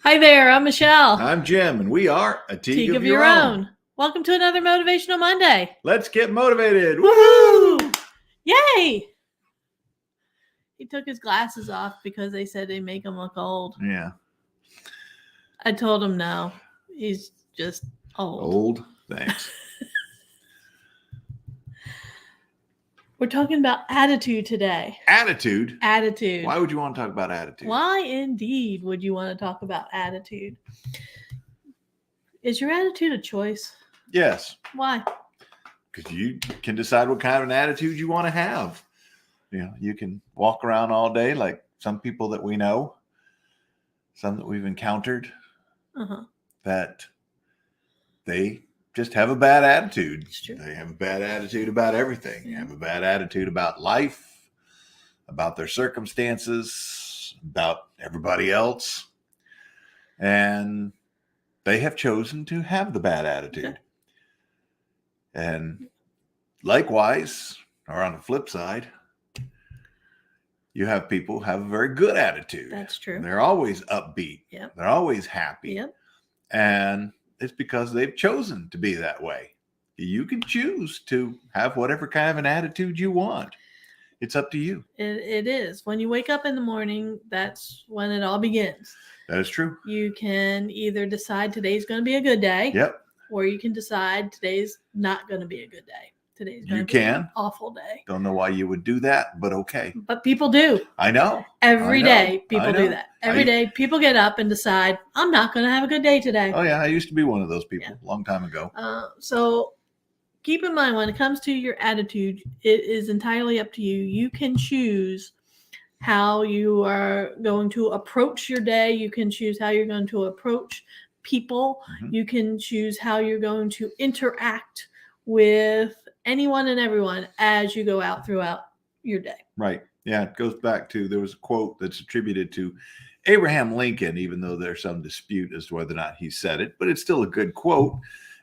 Hi there, I'm Michelle. I'm Jim, and we are a Teague of Your Own. Welcome to another Motivational Monday. Let's get motivated. Woohoo! Yay! He took his glasses off because they said they make him look old. Yeah. I told him no. He's just old. Old? Thanks. We're talking about attitude today. Attitude? Attitude. Why would you want to talk about attitude? Why indeed would you want to talk about attitude? Is your attitude a choice? Yes. Why? Because you can decide what kind of an attitude you want to have. You can walk around all day like some people that we know, some that we've encountered, that they just have a bad attitude. They have a bad attitude about everything. They have a bad attitude about life, about their circumstances, about everybody else. And they have chosen to have the bad attitude. Okay. And likewise, or on the flip side, you have people who have a very good attitude. That's true. They're always upbeat. Yep. They're always happy. Yep. And it's because they've chosen to be that way. You can choose to have whatever kind of an attitude you want. It's up to you. It is. When you wake up in the morning, that's when it all begins. That is true. You can either decide today's going to be a good day. Yep. Or you can decide today's not going to be a good day. Today's going to be an awful day. Don't know why you would do that, but okay. But people do. I know. Every day people do that. Every day people get up and decide, I'm not going to have a good day today. Oh, yeah. I used to be one of those people a long time ago. So keep in mind, when it comes to your attitude, it is entirely up to you. You can choose how you are going to approach your day. You can choose how you're going to approach people. Mm-hmm. You can choose how you're going to interact with anyone and everyone as you go out throughout your day. Right. Yeah. It goes back to, there was a quote that's attributed to Abraham Lincoln, even though there's some dispute as to whether or not he said it, but it's still a good quote.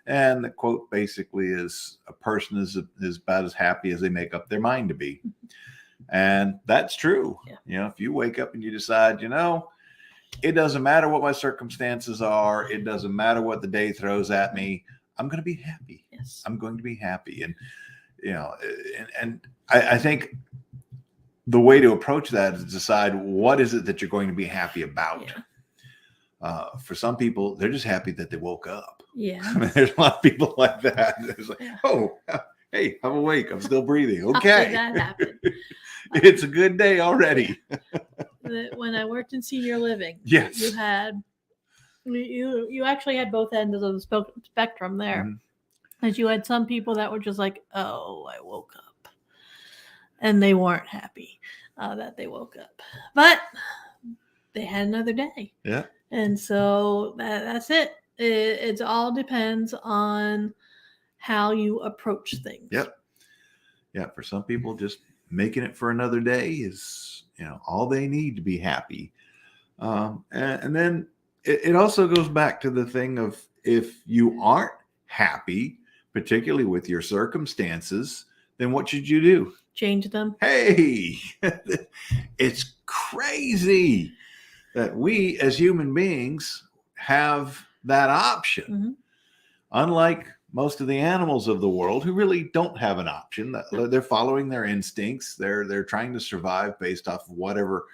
And the quote basically is, a person is about as happy as they make up their mind to be. And that's true. Yeah. If you wake up and you decide, it doesn't matter what my circumstances are, it doesn't matter what the day throws at me, I'm going to be happy. Yes. I'm going to be happy. And, I think the way to approach that is decide what is it that you're going to be happy about. Yeah. For some people, they're just happy that they woke up. Yeah. I mean, there's a lot of people like that. It's like, oh, hey, I'm awake. I'm still breathing. Okay. How did that happen? It's a good day already. When I worked in senior living, yes, you actually had both ends of the spectrum there. Mm-hmm. As you had some people that were just like, oh, I woke up. And they weren't happy that they woke up. But they had another day. Yeah. And so that's it. It all depends on how you approach things. Yep. Yeah. For some people, just making it for another day is, all they need to be happy. And then it also goes back to the thing of, if you aren't happy, particularly with your circumstances, then what should you do? Change them. Hey, it's crazy that we as human beings have that option. Mm-hmm. Unlike most of the animals of the world who really don't have an option. They're following their instincts. They're trying to survive based off of whatever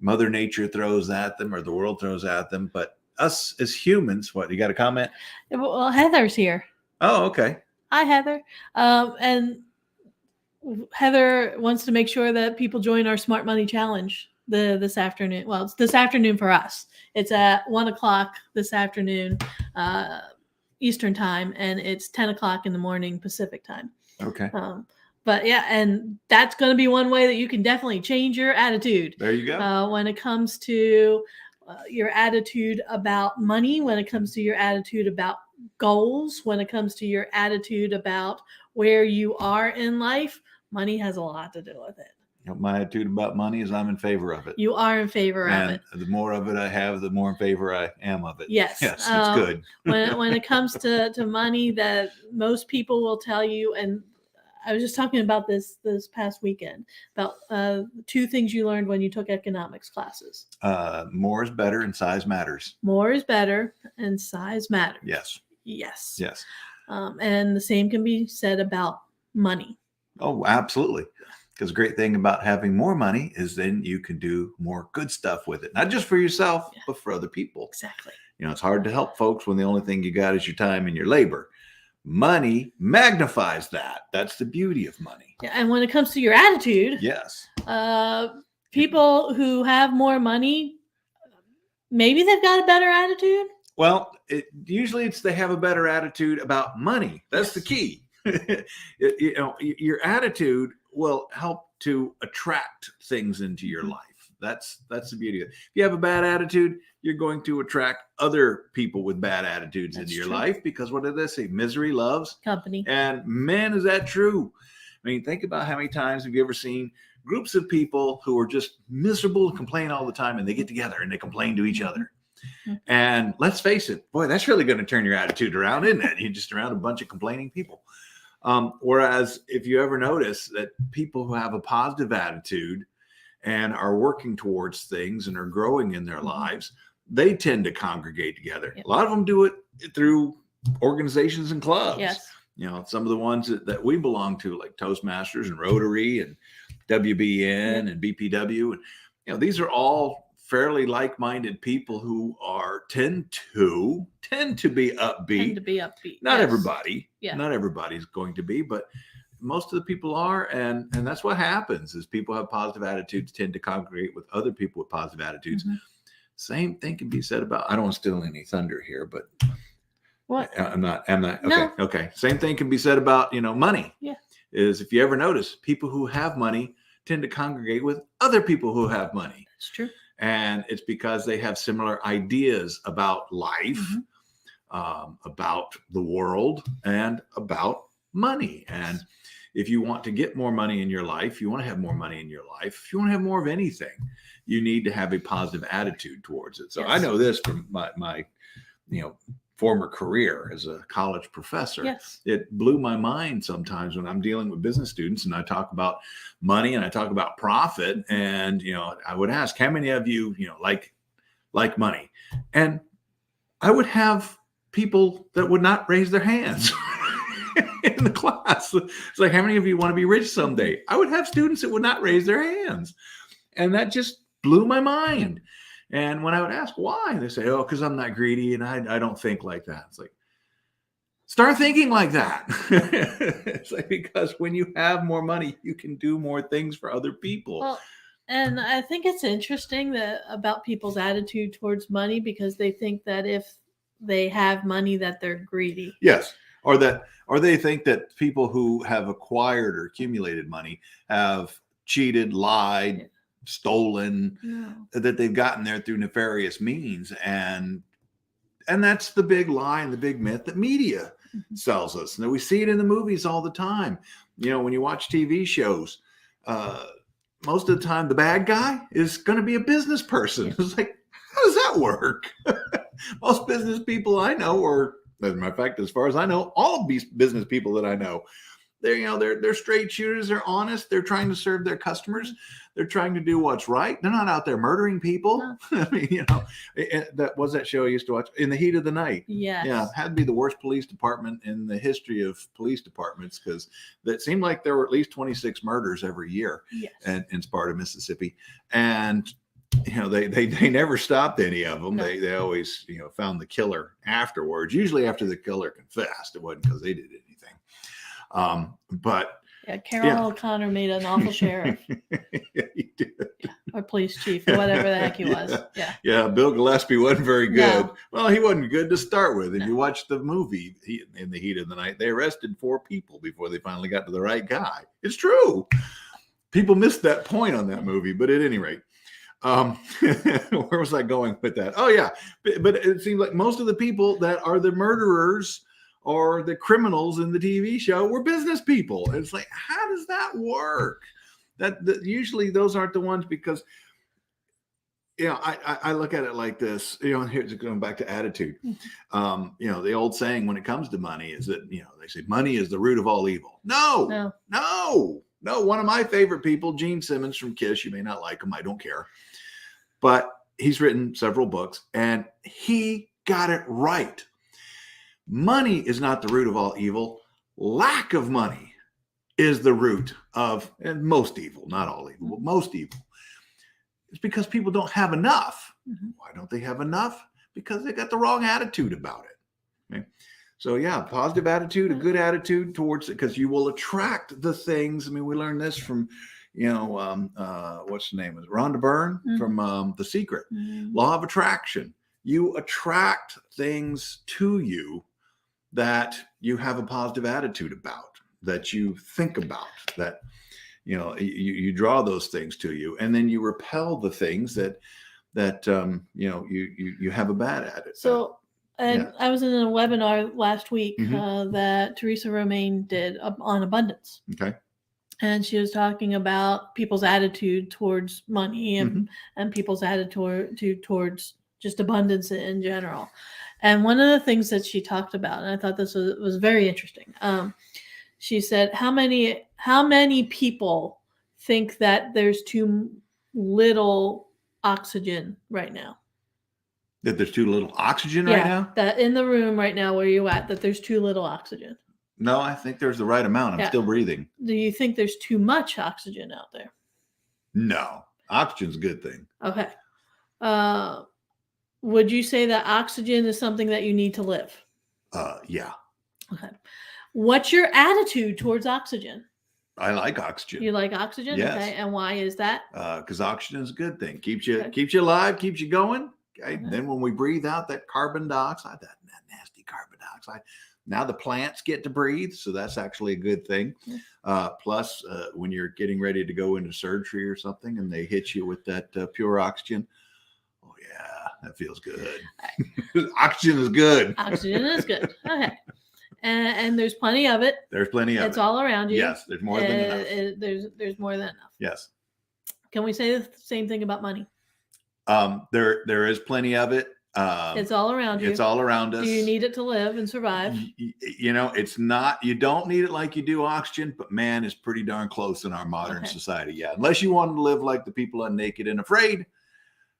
Mother Nature throws at them or the world throws at them. But us as humans, what, you got a comment? Well, Heather's here. Oh, okay. Hi, Heather. And Heather wants to make sure that people join our Smart Money Challenge this afternoon. Well, it's this afternoon for us. It's at 1:00 this afternoon, Eastern time, and it's 10:00 in the morning Pacific time. Okay. But yeah, and that's going to be one way that you can definitely change your attitude. There you go. When it comes to your attitude about money, when it comes to your attitude about goals, when it comes to your attitude about where you are in life, money has a lot to do with it. My attitude about money is I'm in favor of it. You are in favor of it. The more of it I have, the more in favor I am of it. Yes. Yes, it's good. when it comes to money, that most people will tell you, and I was just talking about this past weekend about 2 things you learned when you took economics classes. More is better and size matters. More is better and size matters. Yes. Yes. Yes. And the same can be said about money. Oh, absolutely. Because the great thing about having more money is then you can do more good stuff with it, not just for yourself, but for other people. Exactly. It's hard to help folks when the only thing you got is your time and your labor. Money magnifies that. That's the beauty of money. Yeah, and when it comes to your attitude, Yes. People who have more money, maybe they've got a better attitude. Well, usually they have a better attitude about money. That's the key. Your attitude will help to attract things into your life. That's the beauty of it. If you have a bad attitude, you're going to attract other people with bad attitudes into your life, because what did they say? Misery loves company. And man, is that true? I mean, think about how many times have you ever seen groups of people who are just miserable and complain all the time, and they get together and they complain to each other. And let's face it, boy, that's really going to turn your attitude around, isn't it? You're just around a bunch of complaining people. Whereas if you ever notice that people who have a positive attitude and are working towards things and are growing in their lives, they tend to congregate together. A lot of them do it through organizations and clubs. Yes. Some of the ones that we belong to, like Toastmasters and Rotary and WBN and BPW. And, these are all fairly like-minded people who tend to be upbeat. Not everybody. Yeah. Not everybody's going to be, but most of the people are, and that's what happens is people have positive attitudes, tend to congregate with other people with positive attitudes. Same thing can be said about, I don't want to steal any thunder here, but what? I'm not okay. No. Okay. Same thing can be said about, money. Yeah. Is if you ever notice, people who have money tend to congregate with other people who have money. That's true. And it's because they have similar ideas about life, about the world, and about money. And if you want to get more money in your life, you want to have more money in your life, if you want to have more of anything, you need to have a positive attitude towards it. So I know this from my former career as a college professor. Yes. It blew my mind sometimes when I'm dealing with business students and I talk about money and I talk about profit, and I would ask, how many of you like money? And I would have people that would not raise their hands in the class. It's like, how many of you want to be rich someday? I would have students that would not raise their hands, and that just blew my mind. And when I would ask why, they say, oh, because I'm not greedy and I don't think like that. It's like, start thinking like that. It's like, because when you have more money, you can do more things for other people. Well, and I think it's interesting about people's attitude towards money, because they think that if they have money that they're greedy. Yes. Or they think that people who have acquired or accumulated money have cheated, lied, stolen, that they've gotten there through nefarious means. And that's the big lie and the big myth that media sells us. And we see it in the movies all the time. When you watch TV shows, most of the time the bad guy is going to be a business person. It's like, how does that work? Most business people I know, or as a matter of fact, as far as I know, all of these business people that I know, they're straight shooters. They're honest. They're trying to serve their customers. They're trying to do what's right. They're not out there murdering people. No. I mean, that was that show I used to watch, In the Heat of the Night. Yes. Yeah, it had to be the worst police department in the history of police departments, because it seemed like there were at least 26 murders every year in Sparta, Mississippi, and they never stopped any of them. No. They always found the killer afterwards. Usually after the killer confessed. It wasn't because they did anything. But Carroll O'Connor made an awful sheriff. Yeah, he did. Yeah, or police chief, or whatever the heck he was. Yeah. Bill Gillespie wasn't very good. No. Well, he wasn't good to start with. If you watch the movie In the Heat of the Night, they arrested 4 people before they finally got to the right guy. It's true. People missed that point on that movie, but at any rate. Where was I going with that? Oh yeah, but it seems like most of the people that are the murderers or the criminals in the TV show were business people. And it's like, how does that work? That usually those aren't the ones, because I look at it like this. And here's going back to attitude. The old saying when it comes to money is that they say money is the root of all evil. No. One of my favorite people, Gene Simmons from Kiss. You may not like him. I don't care, but he's written several books, and he got it right. Money is not the root of all evil. Lack of money is the root of most evil, not all evil, but most evil. It's because people don't have enough. Why don't they have enough? Because they got the wrong attitude about it. Okay? So positive attitude, a good attitude towards it, because you will attract the things. I mean, we learned this from, what's the name? Is it Rhonda Byrne from The Secret? Law of attraction. You attract things to you that you have a positive attitude about, that you think about, that you draw those things to you, and then you repel the things that you have a bad attitude. So, I was in a webinar last week that Teresa Romaine did on abundance. Okay. And she was talking about people's attitude towards money and people's attitude towards just abundance in general. And one of the things that she talked about, and I thought this was very interesting. She said, how many people think that there's too little oxygen right now? That there's too little oxygen right now? That in the room right now where you're at, that there's too little oxygen. No, I think there's the right amount. I'm still breathing. Do you think there's too much oxygen out there? No. Oxygen's a good thing. Okay. Would you say that oxygen is something that you need to live? Yeah. Okay. What's your attitude towards oxygen? I like oxygen. You like oxygen? Yes. Okay. And why is that? Because oxygen is a good thing. Keeps you alive, keeps you going. Okay. Then when we breathe out that carbon dioxide, that nasty carbon dioxide, now the plants get to breathe. So that's actually a good thing. Plus, when you're getting ready to go into surgery or something and they hit you with that pure oxygen, oh yeah, that feels good. Oxygen is good. Oxygen is good. Okay. And there's plenty of it. There's plenty of it. It's all around you. Yes, there's more than enough. There's more than enough. Yes. Can we say the same thing about money? There is plenty of it. It's all around you. It's all around us. Do you need it to live and survive? It's not, you don't need it like you do oxygen, but man, it's pretty darn close in our modern society. Yeah. Unless you want to live like the people on Naked and Afraid,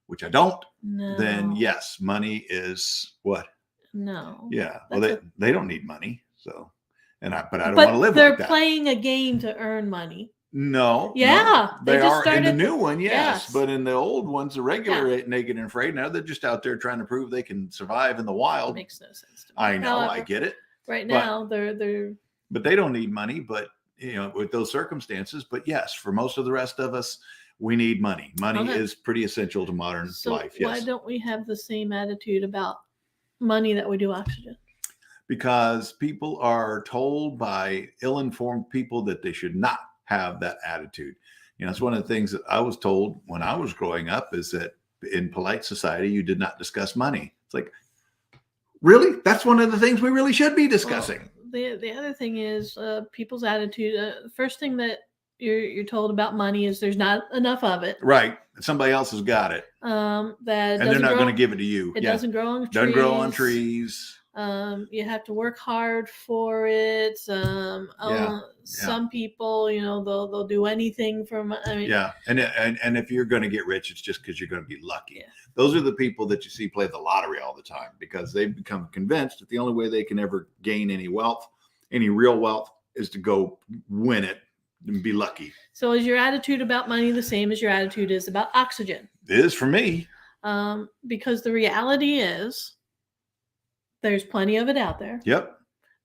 which I don't, then yes, money is what? No. Yeah. Well, they don't need money. So, but I don't want to live like that. They're playing a game to earn money. No. Yeah. No. They are in the new one, yes. But in the old ones, the regular Naked and Afraid, now they're just out there trying to prove they can survive in the wild. Makes no sense to me. I know, I get it. Right now, they're. But they don't need money, but with those circumstances. But yes, for most of the rest of us, we need money. Money is pretty essential to modern life. Yes. Why don't we have the same attitude about money that we do oxygen? Because people are told by ill-informed people that they should not have that attitude. It's one of the things that I was told when I was growing up is that in polite society, you did not discuss money. It's like, really? That's one of the things we really should be discussing. Well, the other thing is people's attitude. The first thing that you're told about money is there's not enough of it. Right. Somebody else has got it. And they're not going to give it to you. It doesn't grow on trees. Doesn't grow on trees. You have to work hard for it. Some people, they'll do anything for money. And if you're going to get rich, it's just because you're going to be lucky. Yeah. Those are the people that you see play the lottery all the time because they've become convinced that the only way they can ever gain any wealth, any real wealth, is to go win it and be lucky. So is your attitude about money the same as your attitude is about oxygen? It is for me. Because the reality is there's plenty of it out there. Yep.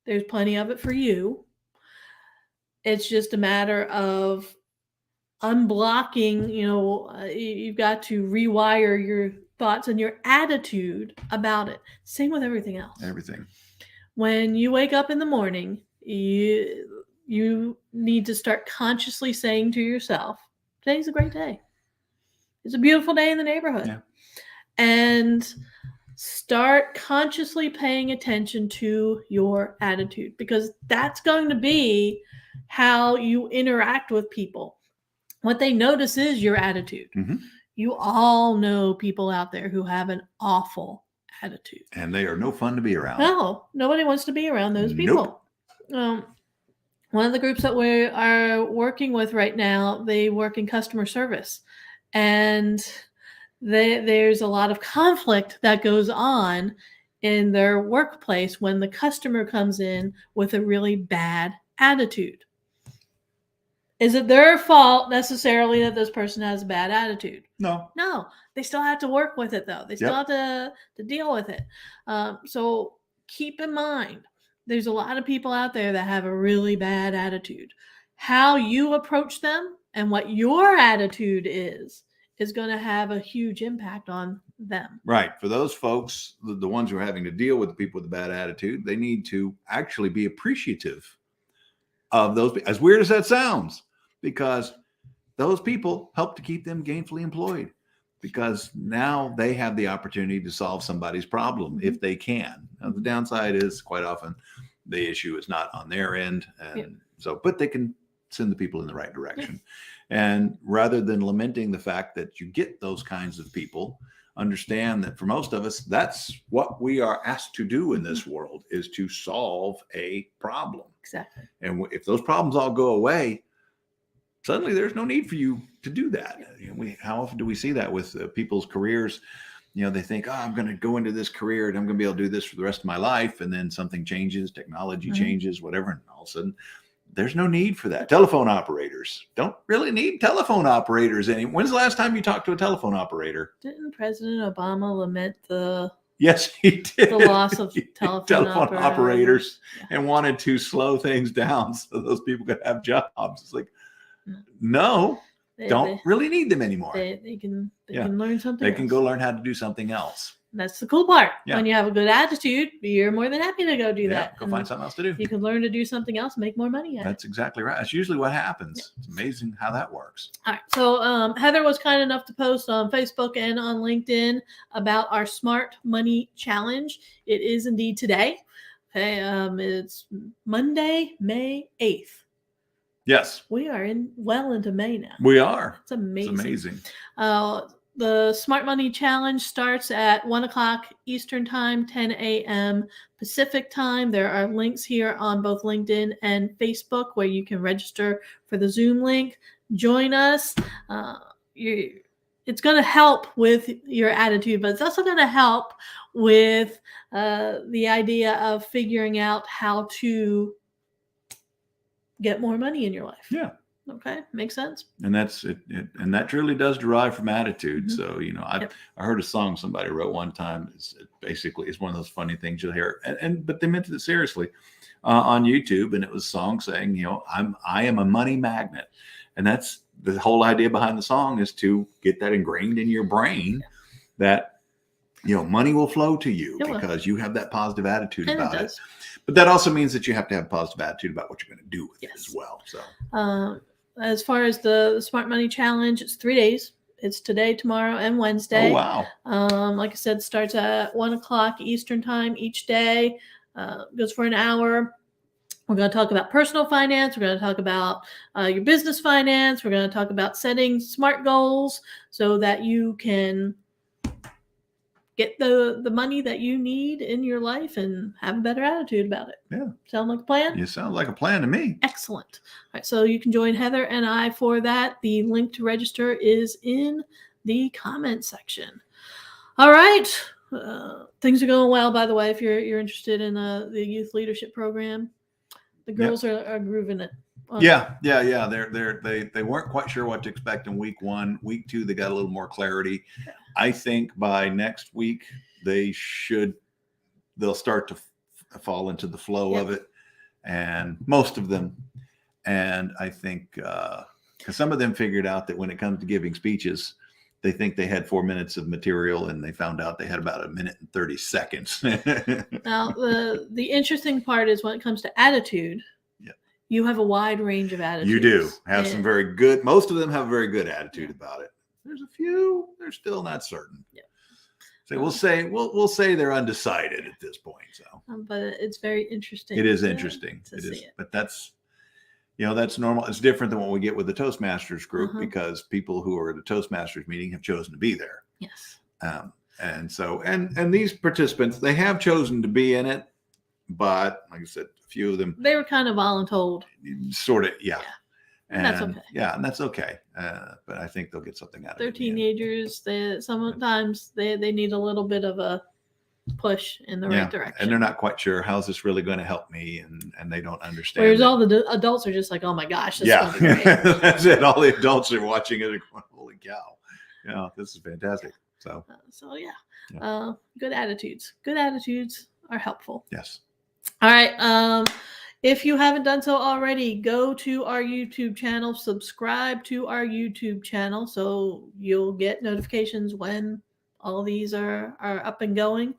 There's plenty of it for you. It's just a matter of unblocking, you've got to rewire your thoughts and your attitude about it. Same with everything else. Everything. When you wake up in the morning, you need to start consciously saying to yourself, today's a great day. It's a beautiful day in the neighborhood. Yeah. And start consciously paying attention to your attitude because that's going to be how you interact with people. What they notice is your attitude. Mm-hmm. You all know people out there who have an awful attitude. And they are no fun to be around. No, nobody wants to be around those people. One of the groups that we are working with right now, they work in customer service. And there's a lot of conflict that goes on in their workplace when the customer comes in with a really bad attitude. Is it their fault necessarily that this person has a bad attitude? No. No, they still have to work with it though. They still have to deal with it. So keep in mind, there's a lot of people out there that have a really bad attitude. How you approach them and what your attitude is going to have a huge impact on them. Right. For those folks, the ones who are having to deal with the people with a bad attitude, they need to actually be appreciative of those, as weird as that sounds, because those people help to keep them gainfully employed, because now they have the opportunity to solve somebody's problem if they can. Now, the downside is quite often the issue is not on their end. And so, but they can send the people in the right direction. And rather than lamenting the fact that you get those kinds of people, understand that for most of us, that's what we are asked to do in this world, is to solve a problem. Exactly. And if those problems all go away, suddenly there's no need for you to do that. How often do we see that with people's careers? They think, I'm going to go into this career and I'm going to be able to do this for the rest of my life. And then something changes, technology changes, whatever. And all of a sudden, there's no need for that. Telephone operators don't really need telephone operators anymore. When's the last time you talked to a telephone operator? Didn't President Obama lament the Yes, he did. The loss of telephone operators and wanted to slow things down so those people could have jobs. It's like, no, don't really need them anymore. They can learn something. They can go learn how to do something else. That's the cool part. When you have a good attitude, you're more than happy to go do that. Go find something else to do. You can learn to do something else, make more money at That's exactly right. That's usually what happens. It's amazing how that works. All right. So Heather was kind enough to post on Facebook and on LinkedIn about our Smart Money Challenge. It is indeed today. Okay. It's Monday, May 8th. Yes. We are well into May now. We are. It's amazing. It's amazing. The Smart Money Challenge starts at 1 o'clock Eastern Time, 10 a.m. Pacific Time. There are links here on both LinkedIn and Facebook where you can register for the Zoom link. Join us. It's going to help with your attitude, but it's also going to help with the idea of figuring out how to get more money in your life. Yeah. Okay, makes sense. And that's it, and that truly does derive from attitude. So I heard a song somebody wrote one time. It's one of those funny things you'll hear, but they meant it seriously on YouTube, and it was a song saying, I am a money magnet, and that's the whole idea behind the song, is to get that ingrained in your brain that money will flow to you because you have that positive attitude about it. But that also means that you have to have a positive attitude about what you're going to do with it as well. So. As far as the Smart Money Challenge, it's 3 days. It's today, tomorrow, and Wednesday. Oh, wow. Like I said, starts at 1 o'clock Eastern Time each day. Goes for an hour. We're going to talk about personal finance. We're going to talk about your business finance. We're going to talk about setting SMART goals so that you can get the money that you need in your life and have a better attitude about it. Yeah. Sound like a plan? You sound like a plan to me. Excellent. All right. So you can join Heather and I for that. The link to register is in the comment section. All right. Things are going well, by the way, if you're interested in the youth leadership program. The girls are grooving it. Yeah. They weren't quite sure what to expect in week 1. Week 2, they got a little more clarity. Yeah. I think by next week they'll start to fall into the flow of it, and most of them. And I think because some of them figured out that when it comes to giving speeches, they think they had 4 minutes of material, and they found out they had about 1 minute and 30 seconds. Now, the interesting part is when it comes to attitude. You have a wide range of attitudes. You do have some very good. Most of them have a very good attitude about it. There's a few they're still not certain. Yeah. So we'll say they're undecided at this point. So, but it's very interesting. It is interesting. It is, but That's normal. It's different than what we get with the Toastmasters group because people who are at a Toastmasters meeting have chosen to be there. Yes. And so, and these participants, they have chosen to be in it, but like I said, a few of them, they were kind of voluntold. Sort of, yeah. And that's okay. Yeah, and that's okay. But I think they'll get something out of it. They're teenagers. Sometimes they need a little bit of a push in the right direction. And they're not quite sure how's this really going to help me, and they don't understand. Whereas all the adults are just like, oh my gosh, this is going to be great. That's it. All the adults are watching it and going, holy cow. This is fantastic. So good attitudes. Good attitudes are helpful. Yes. All right. If you haven't done so already, go to our YouTube channel, subscribe to our YouTube channel so you'll get notifications when all these are up and going.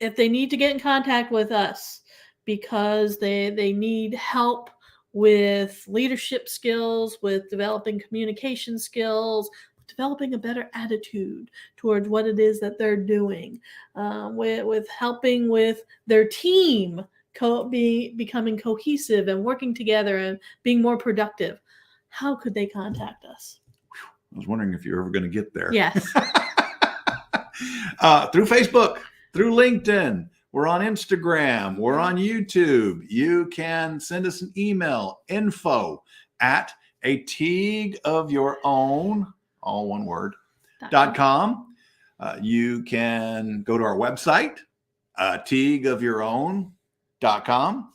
If they need to get in contact with us because they need help with leadership skills, with developing communication skills, developing a better attitude towards what it is that they're doing, with helping with their team becoming cohesive and working together and being more productive, how could they contact us? I was wondering if you're ever going to get there. Yes. Through Facebook, through LinkedIn, we're on Instagram, we're on YouTube. You can send us an email, info@ateagueofyourown, all one word, .com. You can go to our website, ateagueofyourown.com,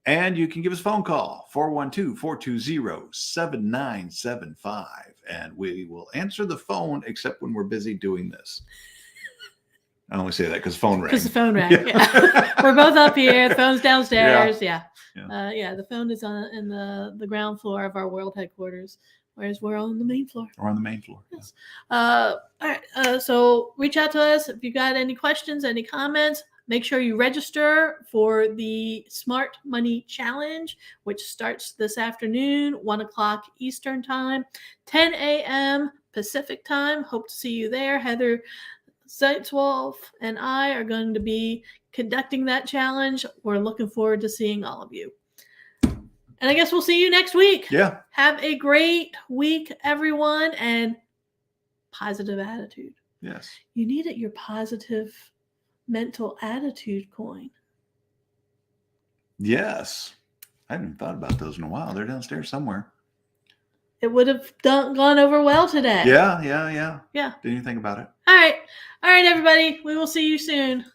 and you can give us a phone call, 412-420-7975, and we will answer the phone except when we're busy doing this. I only say that because the phone rang. Because the phone rang. Yeah. We're both up here. The phone's downstairs. Yeah. The phone is in the ground floor of our world headquarters, whereas we're on the main floor. We're on the main floor. Yes. All right. So reach out to us if you got any questions, any comments. Make sure you register for the Smart Money Challenge, which starts this afternoon, 1:00 Eastern Time, 10 a.m. Pacific Time. Hope to see you there. Heather Zeitzwolf and I are going to be conducting that challenge. We're looking forward to seeing all of you. And I guess we'll see you next week. Yeah. Have a great week, everyone, and positive attitude. Yes. You need it, your positive mental attitude coin. Yes. I haven't thought about those in a while. They're downstairs somewhere. It would have gone over well today. Yeah. Yeah. Didn't you think about it? All right. All right, everybody. We will see you soon.